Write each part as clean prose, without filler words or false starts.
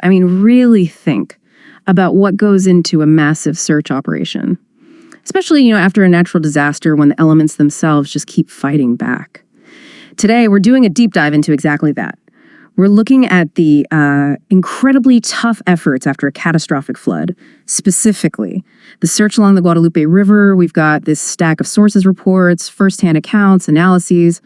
I mean, really think about what goes into a massive search operation. Especially, after a natural disaster when the elements themselves just keep fighting back. Today, we're doing a deep dive into exactly that. We're looking at the incredibly tough efforts after a catastrophic flood, specifically the search along the Guadalupe River. We've got this stack of sources reports, firsthand accounts, analyses,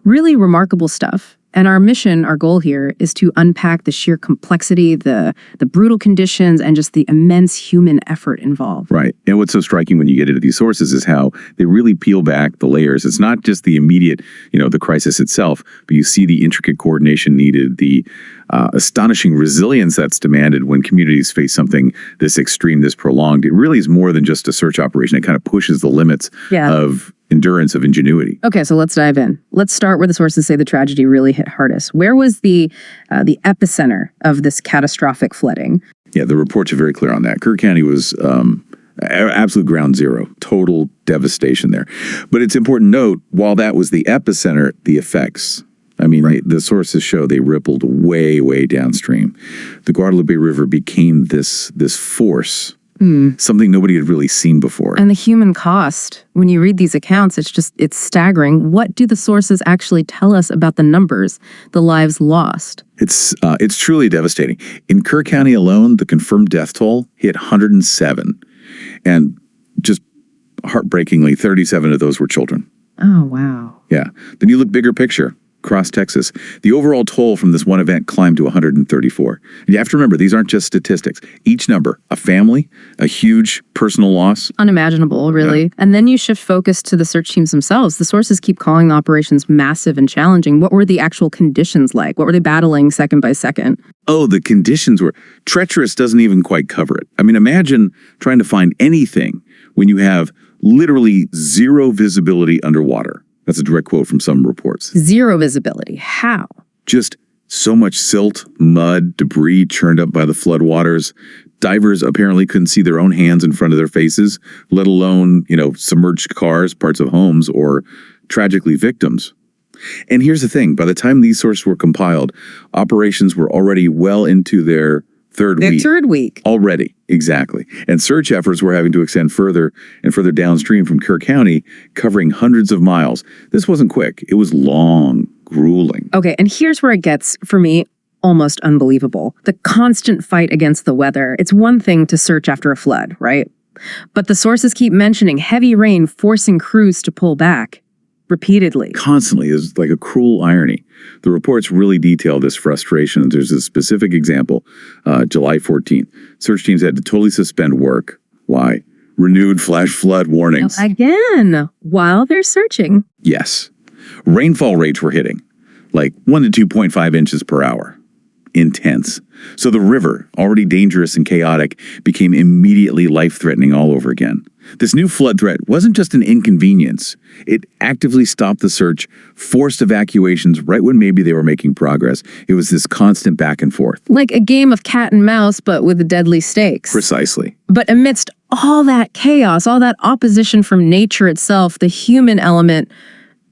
really remarkable stuff. And our mission, our goal here, is to unpack the sheer complexity, the brutal conditions, and just the immense human effort involved. Right. And what's so striking when you get into these sources is how they really peel back the layers. It's not just the immediate, the crisis itself, but you see the intricate coordination needed, the astonishing resilience that's demanded when communities face something this extreme, this prolonged. It really is more than just a search operation. It kind of pushes the limits of endurance, of ingenuity. Okay, so let's dive in. Let's start where the sources say the tragedy really hit hardest. Where was the epicenter of this catastrophic flooding? Yeah, the reports are very clear on that. Kerr County was absolute ground zero, total devastation there. But it's important to note, while that was the epicenter, the effects, the sources show they rippled way, way downstream. The Guadalupe River became this force, something nobody had really seen before. And the human cost, when you read these accounts, it's staggering. What do the sources actually tell us about the numbers, the lives lost? It's truly devastating. In Kerr County alone, the confirmed death toll hit 107. And just heartbreakingly, 37 of those were children. Oh, wow. Yeah. Then you look bigger picture. Across Texas, the overall toll from this one event climbed to 134. And you have to remember, these aren't just statistics. Each number, a family, a huge personal loss. Unimaginable, really. Yeah. And then you shift focus to the search teams themselves. The sources keep calling the operations massive and challenging. What were the actual conditions like? What were they battling second by second? Oh, the conditions were treacherous, doesn't even quite cover it. Imagine trying to find anything when you have literally zero visibility underwater. That's a direct quote from some reports. Zero visibility. How? Just so much silt, mud, debris churned up by the floodwaters. Divers apparently couldn't see their own hands in front of their faces, let alone, submerged cars, parts of homes, or tragically victims. And here's the thing. By the time these sources were compiled, operations were already well into their third week. Already, exactly. And search efforts were having to extend further and further downstream from Kerr County, covering hundreds of miles. This wasn't quick. It was long, grueling. Okay, and here's where it gets, for me, almost unbelievable. The constant fight against the weather. It's one thing to search after a flood, right? But the sources keep mentioning heavy rain forcing crews to pull back. Repeatedly. Constantly is like a cruel irony. The reports really detail this frustration. There's a specific example, July 14th. Search teams had to totally suspend work. Why? Renewed flash flood warnings. Again, while they're searching. Yes. Rainfall rates were hitting, like 1 to 2.5 inches per hour. Intense. So the river, already dangerous and chaotic, became immediately life-threatening all over again. This new flood threat wasn't just an inconvenience. It actively stopped the search, forced evacuations right when maybe they were making progress. It was this constant back and forth. Like a game of cat and mouse, but with deadly stakes. Precisely. But amidst all that chaos, all that opposition from nature itself, the human element,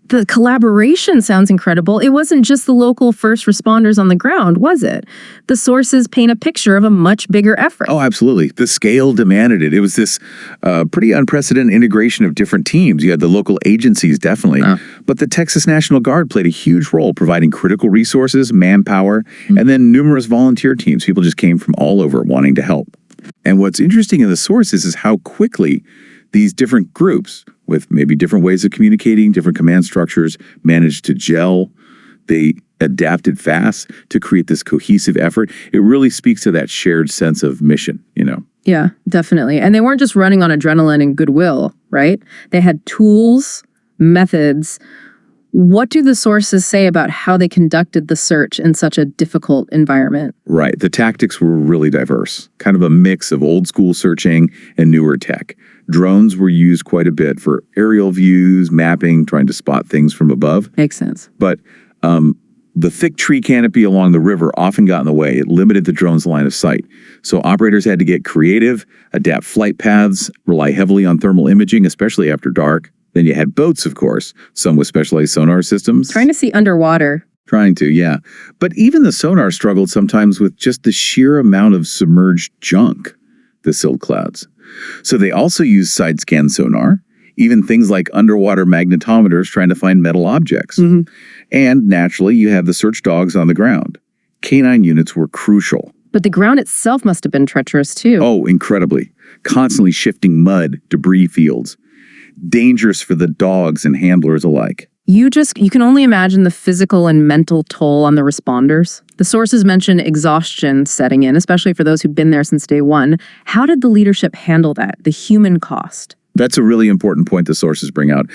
the collaboration sounds incredible. It wasn't just the local first responders on the ground, was it? The sources paint a picture of a much bigger effort. Oh, absolutely. The scale demanded it. It was this pretty unprecedented integration of different teams. You had the local agencies, definitely. But the Texas National Guard played a huge role, providing critical resources, manpower, and then numerous volunteer teams. People just came from all over wanting to help. And what's interesting in the sources is how quickly these different groups, with maybe different ways of communicating, different command structures, managed to gel. They adapted fast to create this cohesive effort. It really speaks to that shared sense of mission, Yeah, definitely. And they weren't just running on adrenaline and goodwill, right? They had tools, methods. What do the sources say about how they conducted the search in such a difficult environment? Right. The tactics were really diverse, kind of a mix of old school searching and newer tech. Drones were used quite a bit for aerial views, mapping, trying to spot things from above. Makes sense. But the thick tree canopy along the river often got in the way. It limited the drone's line of sight. So operators had to get creative, adapt flight paths, rely heavily on thermal imaging, especially after dark. Then you had boats, of course, some with specialized sonar systems. Trying to see underwater Trying to, yeah. But even the sonar struggled sometimes with just the sheer amount of submerged junk, the silt clouds. So they also use side-scan sonar, even things like underwater magnetometers trying to find metal objects. And naturally, you have the search dogs on the ground. Canine units were crucial. But the ground itself must have been treacherous too. Oh, incredibly. Constantly shifting mud, debris fields. Dangerous for the dogs and handlers alike. You can only imagine the physical and mental toll on the responders. The sources mention exhaustion setting in, especially for those who've been there since day one. How did the leadership handle that, the human cost? That's a really important point the sources bring out.